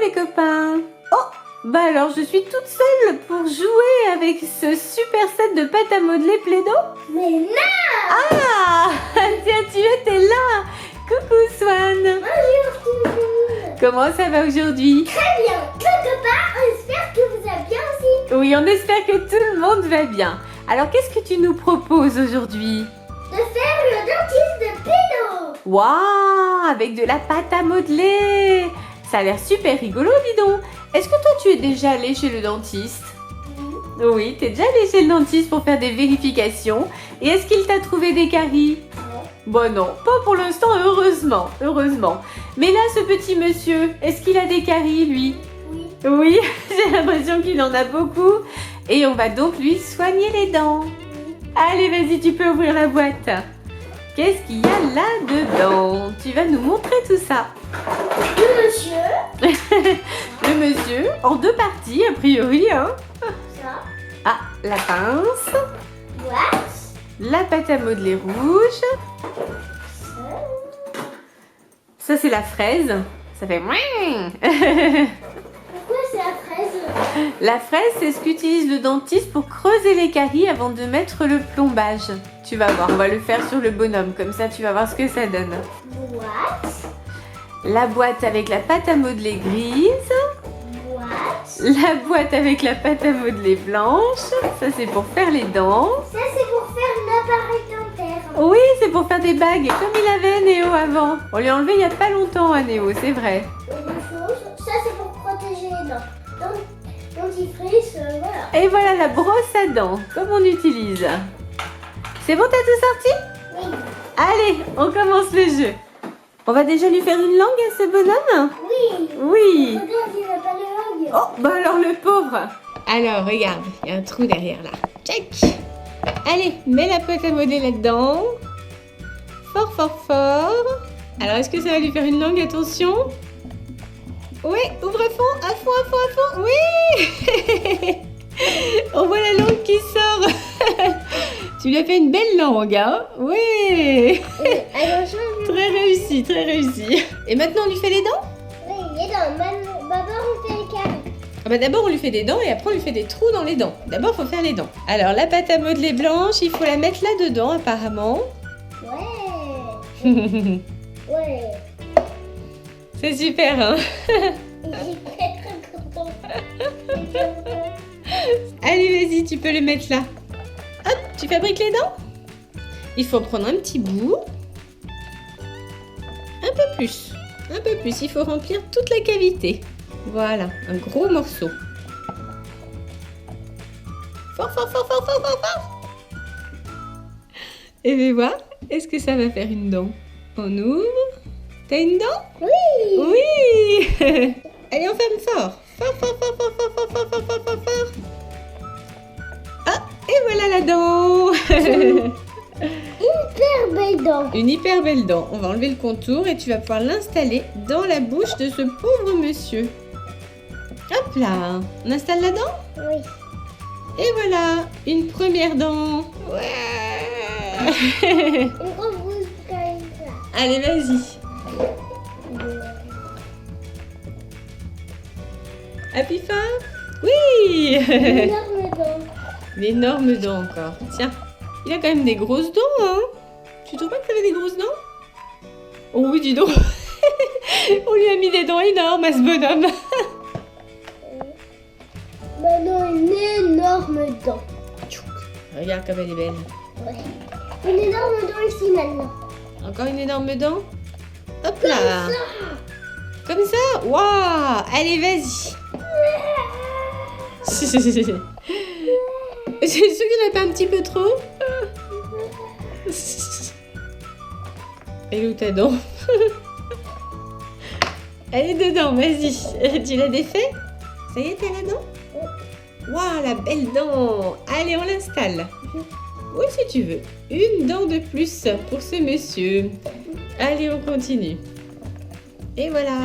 les copains. Oh, bah alors je suis toute seule pour jouer avec ce super set de pâte à modeler Play-Doh. Mais non! Ah, tiens, tu étais là. Coucou Swan. Bonjour tout le monde! Comment ça va aujourd'hui? Très bien! Copain, on espère que vous allez bien aussi! Oui, on espère que tout le monde va bien. Alors, qu'est-ce que tu nous proposes aujourd'hui? De faire le dentiste de Play-Doh! Waouh, avec de la pâte à modeler. Ça a l'air super rigolo, dis donc. Est-ce que toi, tu es déjà allé chez le dentiste? Oui, tu es déjà allé chez le dentiste pour faire des vérifications. Et est-ce qu'il t'a trouvé des caries? Bon non, pas pour l'instant, heureusement. Mais là, ce petit monsieur, est-ce qu'il a des caries, lui? Oui. Oui, j'ai l'impression qu'il en a beaucoup. Et on va donc lui soigner les dents. Allez, vas-y, tu peux ouvrir la boîte. Qu'est-ce qu'il y a là-dedans? Tu vas nous montrer tout ça. Le monsieur, Le monsieur, en deux parties, a priori, hein. ça, Ah, la pince, boîte, la pâte à modeler rouge. ça. Ça, c'est la fraise. Ça fait... Pourquoi c'est la fraise? La fraise, c'est ce qu'utilise le dentiste pour creuser les caries avant de mettre le plombage. Tu vas voir, on va le faire sur le bonhomme, comme ça tu vas voir ce que ça donne. Boîte, La boîte avec la pâte à modeler grise, boîte. la boîte avec la pâte à modeler blanche, ça c'est pour faire les dents. Ça c'est pour faire l'appareil dentaire. Oui, c'est pour faire des bagues, comme il avait Néo avant. On lui a enlevé il n'y a pas longtemps à Néo, c'est vrai. Et des choses. Ça c'est pour protéger les dents. Donc, dentifrice, voilà. Et voilà la brosse à dents, comme on utilise. C'est bon, t'as tout sorti? Oui. Allez, on commence le jeu. On va déjà lui faire une langue à ce bonhomme? Oui. Oui. Regarde, il n'a pas de langue. Oh, bah alors le pauvre. Alors, regarde, il y a un trou derrière là. Check. Allez, mets la pâte à modeler là-dedans. Fort, fort, fort. Alors, est-ce que ça va lui faire une langue? Attention. Oui, ouvre à fond, à fond, à fond, à fond. Oui. On voit la langue qui sort. Tu lui as fait une belle langue, hein? Oui. Attention. Très réussi, très réussi. Et maintenant, on lui fait les dents? Oui, les dents. D'abord, on fait les caries. Ah bah d'abord, on lui fait des dents et après, on lui fait des trous dans les dents. D'abord, il faut faire les dents. Alors, la pâte à modeler blanche, il faut la mettre là-dedans, apparemment. Ouais. Ouais. C'est super, hein? Il est très content. Allez, vas-y, tu peux le mettre là. Hop, tu fabriques les dents? Il faut prendre un petit bout. Un peu plus. Un peu plus. Il faut remplir toute la cavité. Voilà, un gros morceau. Fort, fort, fort, fort, fort, fort, fort. Et vais voir, est-ce que ça va faire une dent? On ouvre. T'as une dent? Oui. Oui. Allez, on ferme fort. Fort, fort, fort, fort, fort, fort, fort, fort, fort, fort, fort. Ah, et voilà la dent. Hyper belle dent. Une hyper belle dent. On va enlever le contour et tu vas pouvoir l'installer dans la bouche de ce pauvre monsieur. Hop là. On installe la dent? Oui. Et voilà, une première dent. Ouais. Une grosse bouche comme ça. Allez, vas-y. Appuie fort. Oui. Énorme dent. Une énorme dent encore. Tiens, il a quand même des grosses dents, hein? Tu trouves pas que ça avait des grosses dents? Oh oui, dis donc. On lui a mis des dents énormes à ce bonhomme. Maintenant, une énorme dent. Regarde comme elle est belle. Ouais. Une énorme dent ici maintenant. Encore une énorme dent. Hop là. Comme ça. Waouh. Allez, vas-y. C'est sûr qu'il n'y en a pas un petit peu trop. Elle est où ta dent? Elle est dedans, vas-y. Tu l'as défait? Ça y est, t'as la dent? Waouh, la belle dent. Allez, on l'installe. Oui, si tu veux. Une dent de plus pour ce monsieur. Allez, on continue. Et voilà.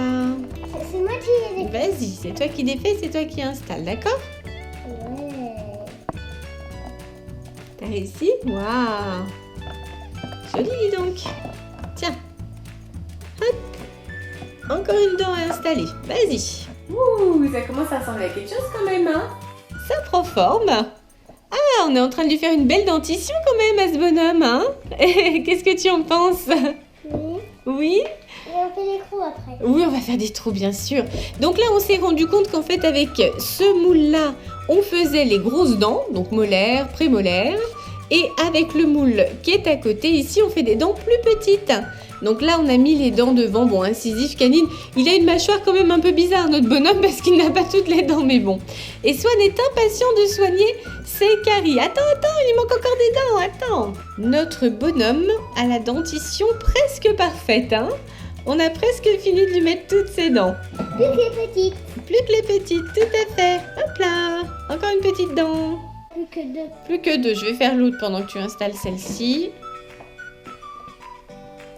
C'est moi qui ai Vas-y, c'est toi qui défais, c'est toi qui installe, d'accord? Ouais. T'as réussi? Waouh. Joli, dis donc. Tiens. Hop. Encore une dent à installer. Vas-y. Ouh, ça commence à ressembler à quelque chose quand même, hein. Ça prend forme. Ah, on est en train de lui faire une belle dentition quand même à ce bonhomme, hein. Qu'est-ce que tu en penses? Oui. Oui? Et on fait des trous après. Oui, on va faire des trous, bien sûr. Donc là, on s'est rendu compte qu'en fait, avec ce moule-là, on faisait les grosses dents, donc molaires, prémolaires. Et avec le moule qui est à côté, ici, on fait des dents plus petites. Donc là, on a mis les dents devant, bon, incisive, canine. Il a une mâchoire quand même un peu bizarre, notre bonhomme, parce qu'il n'a pas toutes les dents, mais bon. Et Swan est impatient de soigner ses caries. Attends, il manque encore des dents, attends. Notre bonhomme a la dentition presque parfaite, hein. On a presque fini de lui mettre toutes ses dents. Plus que les petites. Plus que les petites, tout à fait. Hop là, encore une petite dent. Plus que deux. Plus que deux, je vais faire l'autre pendant que tu installes celle-ci.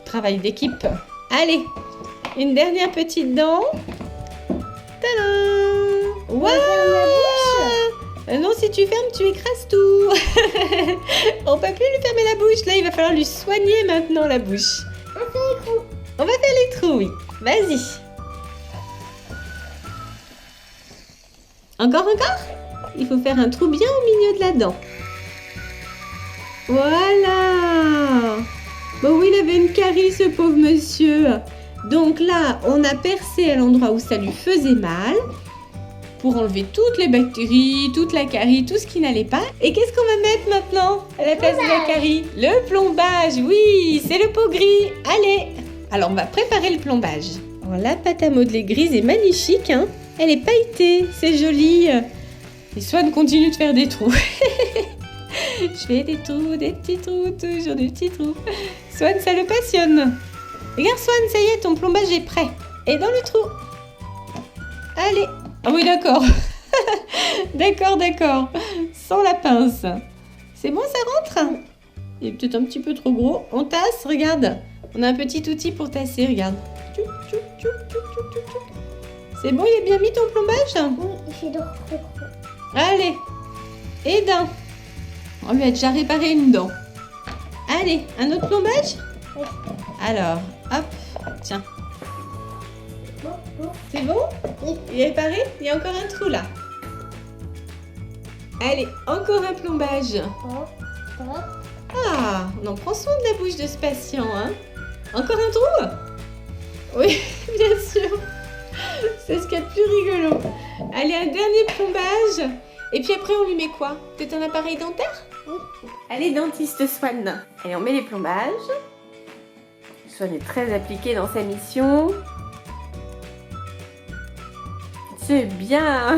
Travail d'équipe. Allez, une dernière petite dent. Tadam! Waouh! Non, si tu fermes, tu écrases tout. On peut plus lui fermer la bouche. Là, il va falloir lui soigner maintenant la bouche. On fait les trous. On va faire les trous, oui. Vas-y. Encore? Il faut faire un trou bien au milieu de la dent. Voilà. Bon, oui, il avait une carie, ce pauvre monsieur. Donc là, on a percé à l'endroit où ça lui faisait mal pour enlever toutes les bactéries, toute la carie, tout ce qui n'allait pas. Et qu'est-ce qu'on va mettre maintenant à la place de la carie? Le plombage, oui, c'est le pot gris. Allez. Alors, on va préparer le plombage. Alors, la pâte à modeler grise est magnifique, hein. Elle est pailletée, c'est joli. Et Swan continue de faire des trous. Je fais des trous, des petits trous, toujours des petits trous. Swan, ça le passionne. Regarde Swan, ça y est, ton plombage est prêt. Et dans le trou. Allez. Ah oui, d'accord. D'accord. Sans la pince. C'est bon, ça rentre? Il est peut-être un petit peu trop gros. On tasse, regarde. On a un petit outil pour tasser, regarde. C'est bon, il a bien mis ton plombage? Oui, il fait trop gros. Allez. Et d'un. On lui a déjà réparé une dent. Allez, un autre plombage? Oui. Alors, hop, tiens. Bon. C'est bon? Oui. Il est réparé? Il y a encore un trou là. Allez, encore un plombage. Hop. Ah, on en prend soin de la bouche de ce patient, hein? Encore un trou? Oui, bien sûr. C'est ce qu'il y a de plus rigolo. Allez, un dernier plombage. Et puis après, on lui met quoi? Peut-être un appareil dentaire? Oui. Allez, dentiste Swan. Allez, on met les plombages. Swan est très appliqué dans sa mission. C'est bien.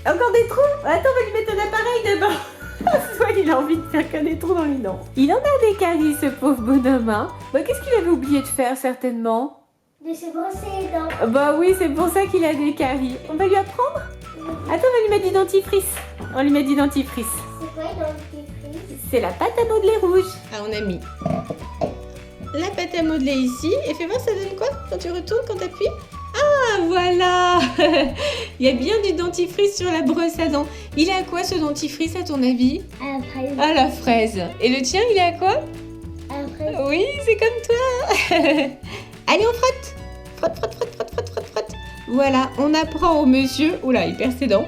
Encore des trous? Attends, on va lui mettre un appareil d'abord. Swan, il a envie de faire que des trous dans les dents. Il en a des caries, ce pauvre bonhomme, hein. Bah, qu'est-ce qu'il avait oublié de faire, certainement? De se brosser les dents. Bah oui, c'est pour ça qu'il a des caries. On va lui apprendre? Attends, on va lui mettre du dentifrice. On lui met du dentifrice. C'est quoi dans le dentifrice? C'est la pâte à modeler rouge. Ah, on a mis la pâte à modeler ici. Et fais voir, ça donne quoi quand tu retournes, quand tu appuies? Ah, voilà. Il y a bien du dentifrice sur la brosse à dents. Il est à quoi, ce dentifrice, à ton avis? À la fraise. À la fraise. Et le tien, il est à quoi? À la fraise. Oui, c'est comme toi. Allez, on frotte. Frotte. Voilà, on apprend au monsieur... Oula, il perd ses dents.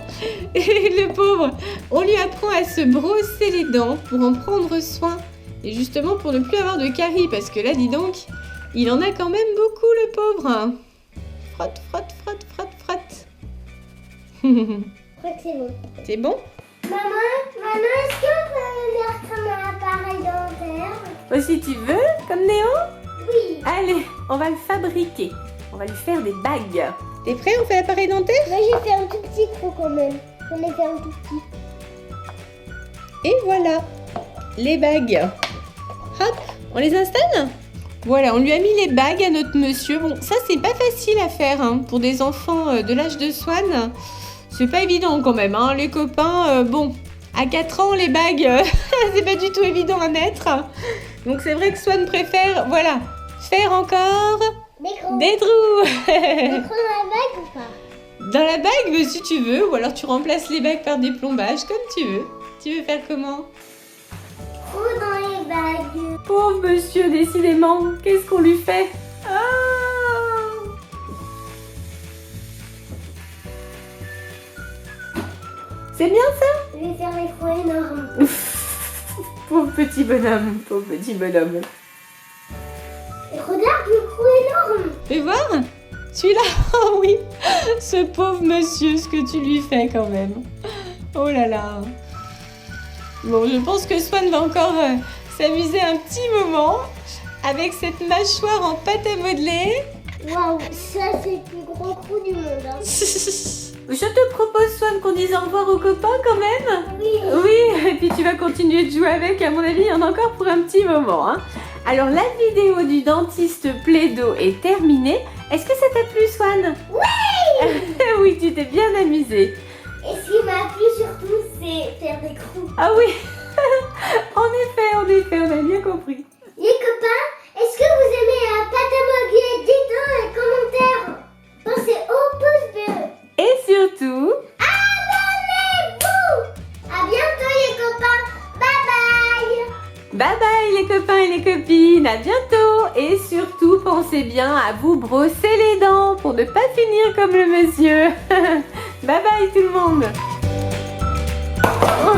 Le pauvre, on lui apprend à se brosser les dents pour en prendre soin. Et justement, pour ne plus avoir de caries. Parce que là, dis donc, il en a quand même beaucoup, le pauvre. Frotte. Je crois que c'est bon. C'est bon? Maman, est-ce qu'on peut mettre un appareil dentaire? Si tu veux, comme Néo? Oui. Allez, on va le fabriquer. On va lui faire des bagues. T'es prêt? On fait l'appareil dentaire? Moi, j'ai fait un tout petit trou quand même. J'en ai fait un tout petit. Et voilà, les bagues. Hop, on les installe? Voilà, on lui a mis les bagues à notre monsieur. Bon, ça, c'est pas facile à faire hein, pour des enfants de l'âge de Swan. C'est pas évident quand même, hein. Les copains, bon, à 4 ans, les bagues, c'est pas du tout évident à mettre. Donc, c'est vrai que Swan préfère, voilà, faire encore des trous. Des trous dans la bague ou pas? Dans la bague, mais si tu veux, ou alors tu remplaces les bagues par des plombages, comme tu veux. Tu veux faire comment? Trous dans les bagues. Pauvre monsieur, décidément, qu'est-ce qu'on lui fait? Ah! C'est bien ça? Je vais faire les trous énormes. Pauvre petit bonhomme, pauvre petit bonhomme. Et regarde le trou énorme. Fais voir. Celui-là, oh oui. Ce pauvre monsieur, ce que tu lui fais quand même. Oh là là. Bon, je pense que Swan va encore s'amuser un petit moment avec cette mâchoire en pâte à modeler. Waouh, ça c'est le plus gros trou du monde. Hein. Je te propose, Swan, qu'on dise au revoir aux copains quand même. Oui. Oui, et puis tu vas continuer de jouer avec. À mon avis, il y en a encore pour un petit moment. Hein. Alors, la vidéo du dentiste Play-Doh est terminée. Est-ce que ça t'a plu, Swan? Oui. Oui, tu t'es bien amusée. Et ce qui m'a plu surtout, c'est faire des trous. Ah oui. En effet, on a bien compris. Les copains, est-ce que vous aimez la pâte à modeler? Dites-le dans les commentaires. Pensez au pouce bleu. Et surtout, abonnez-vous. À bientôt les copains. Bye bye. bye bye les copains et les copines, à bientôt. Et surtout, pensez bien à vous brosser les dents pour ne pas finir comme le monsieur. Bye bye tout le monde. Oh,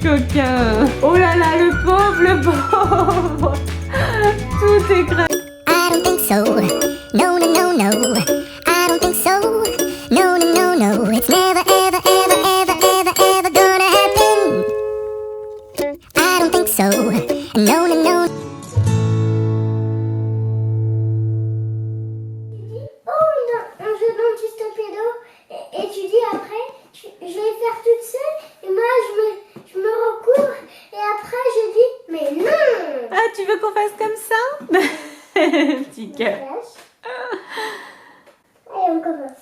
coquin. Oh là là, le pauvre. Tout est grave. I don't think so. No, no, no, no. I don't think so. No, no, no, no. It's never, ever, ever, ever, ever, ever gonna happen. I don't think so. No, no, no. Oh, un jeu dentiste Play-Doh. Et tu dis après, je vais faire toute seule. Et moi, je me recouvre. Et après, je dis, mais non. Ah, tu veux qu'on fasse comme ça? Petit cœur.